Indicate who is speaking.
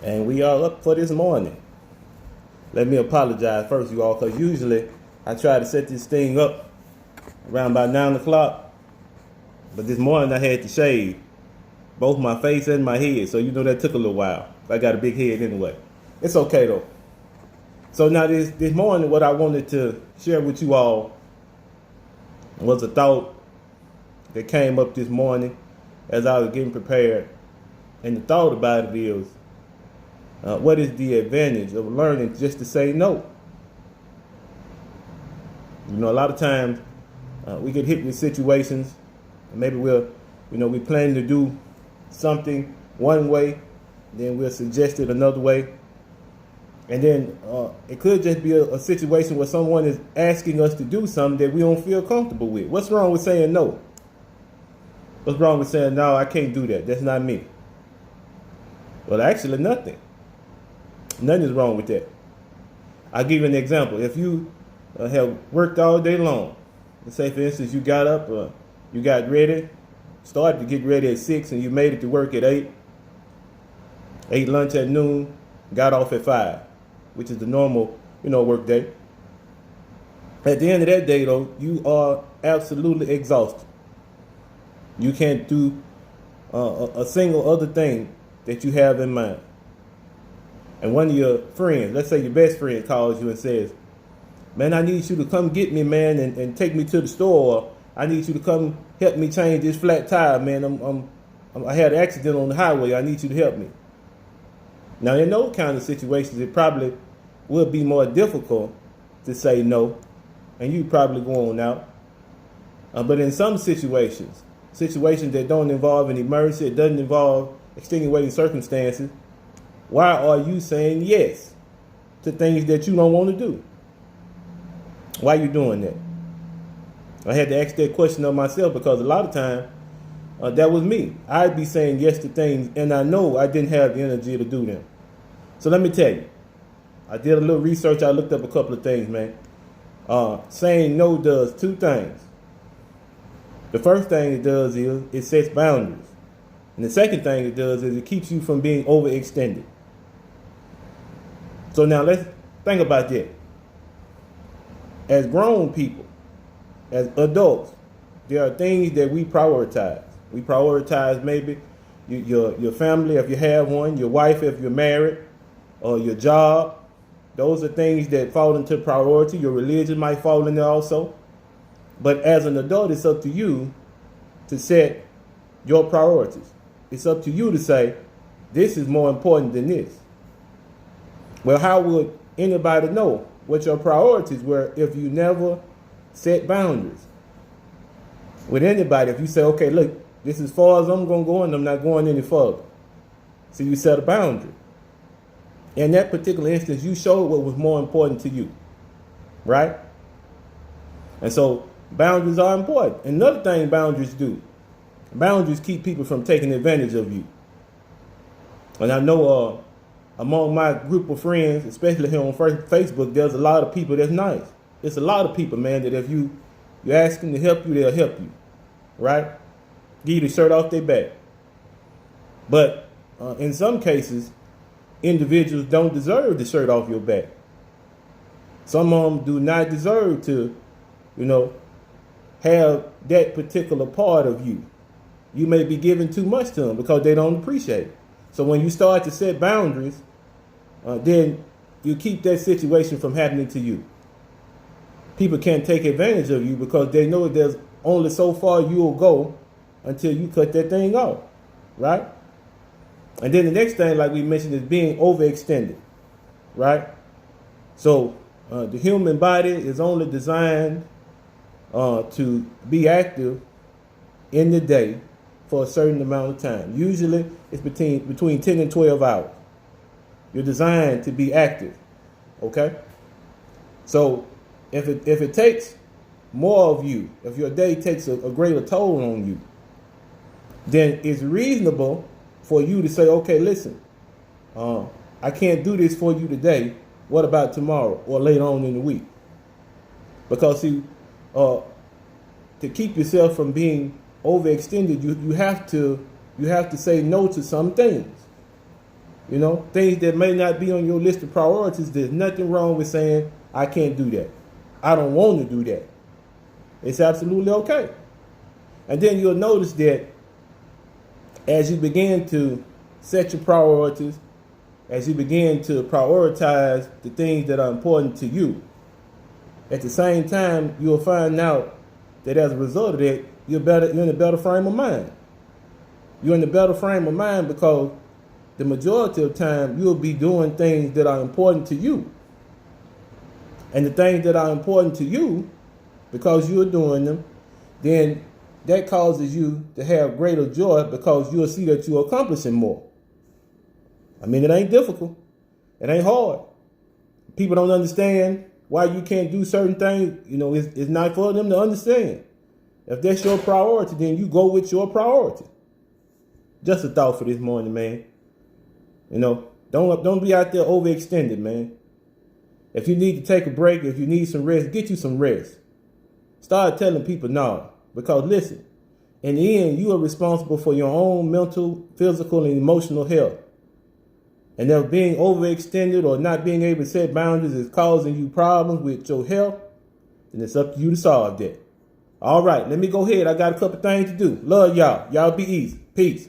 Speaker 1: And we are up for this morning. Let me apologize first, you all, because usually I try to set this thing up around about 9 o'clock. But this morning I had to shave both my face and my head. So that took a little while. I got a big head anyway. It's okay though. So now this morning what I wanted to share with you all was a thought that came up this morning as I was getting prepared. And the thought about it is, what is the advantage of learning just to say no? A lot of times we get hit with situations, and maybe we plan to do something one way, then we're suggested another way, and then it could just be a situation where someone is asking us to do something that we don't feel comfortable with. What's wrong with saying no? What's wrong with saying, no, I can't do that. That's not me. Well, actually, nothing. Nothing is wrong with that. I'll give you an example. If you have worked all day long, let's say, for instance, you got up, you got ready, started to get ready at 6, and you made it to work at 8, ate lunch at noon, got off at 5, which is the normal, work day. At the end of that day, though, you are absolutely exhausted. You can't do a single other thing that you have in mind. And one of your friends, let's say your best friend, calls you and says, man, I need you to come get me, man, and take me to the store. Or I need you to come help me change this flat tire, man. I had an accident on the highway. I need you to help me. Now, in those kind of situations, it probably will be more difficult to say no, and you probably go on out. But in some situations that don't involve an emergency, it doesn't involve extenuating circumstances, why are you saying yes to things that you don't want to do? Why are you doing that? I had to ask that question of myself because a lot of time that was me. I'd be saying yes to things and I know I didn't have the energy to do them. So let me tell you, I did a little research. I looked up a couple of things, man. Saying no does two things. The first thing it does is it sets boundaries. And the second thing it does is it keeps you from being overextended. So now let's think about that. As grown people, as adults, there are things that we prioritize. We prioritize maybe your family if you have one, your wife if you're married, or your job. Those are things that fall into priority. Your religion might fall in there also. But as an adult, it's up to you to set your priorities. It's up to you to say, this is more important than this. Well, how would anybody know what your priorities were if you never set boundaries? With anybody, if you say, okay, look, this is as far as I'm going to go and I'm not going any further. So you set a boundary. In that particular instance, you showed what was more important to you, right? And so boundaries are important. Another thing boundaries do, boundaries keep people from taking advantage of you. And I know among my group of friends, especially here on Facebook, there's a lot of people that's nice. It's a lot of people, man, that if you ask them to help you, they'll help you, right? Give you the shirt off their back. But in some cases, individuals don't deserve the shirt off your back. Some of them do not deserve to, have that particular part of you. You may be giving too much to them because they don't appreciate it. So when you start to set boundaries, then you keep that situation from happening to you. People can't take advantage of you because they know there's only so far you'll go until you cut that thing off, right? And then the next thing, like we mentioned, is being overextended, right? So the human body is only designed to be active in the day for a certain amount of time. Usually it's between 10 and 12 hours. You're designed to be active, okay? So if it takes more of you, if your day takes a greater toll on you, then it's reasonable for you to say, okay, listen, I can't do this for you today. What about tomorrow or later on in the week? Because see, to keep yourself from being overextended, you have to say no to some things. You know, things that may not be on your list of priorities, there's nothing wrong with saying, I can't do that. I don't want to do that. It's absolutely okay. And then you'll notice that as you begin to set your priorities, as you begin to prioritize the things that are important to you, at the same time, you'll find out that as a result of that, you're in a better frame of mind. You're in a better frame of mind because the majority of the time you'll be doing things that are important to you. And the things that are important to you, because you're doing them, then that causes you to have greater joy because you'll see that you're accomplishing more. I mean, it ain't difficult. It ain't hard. People don't understand why you can't do certain things. You know, it's not for them to understand. If that's your priority, then you go with your priority. Just a thought for this morning, man. You know, don't be out there overextended, man. If you need to take a break, if you need some rest, get you some rest. Start telling people no. Because listen, in the end, you are responsible for your own mental, physical, and emotional health. And if being overextended or not being able to set boundaries is causing you problems with your health, then it's up to you to solve that. All right, let me go ahead. I got a couple things to do. Love y'all. Y'all be easy. Peace.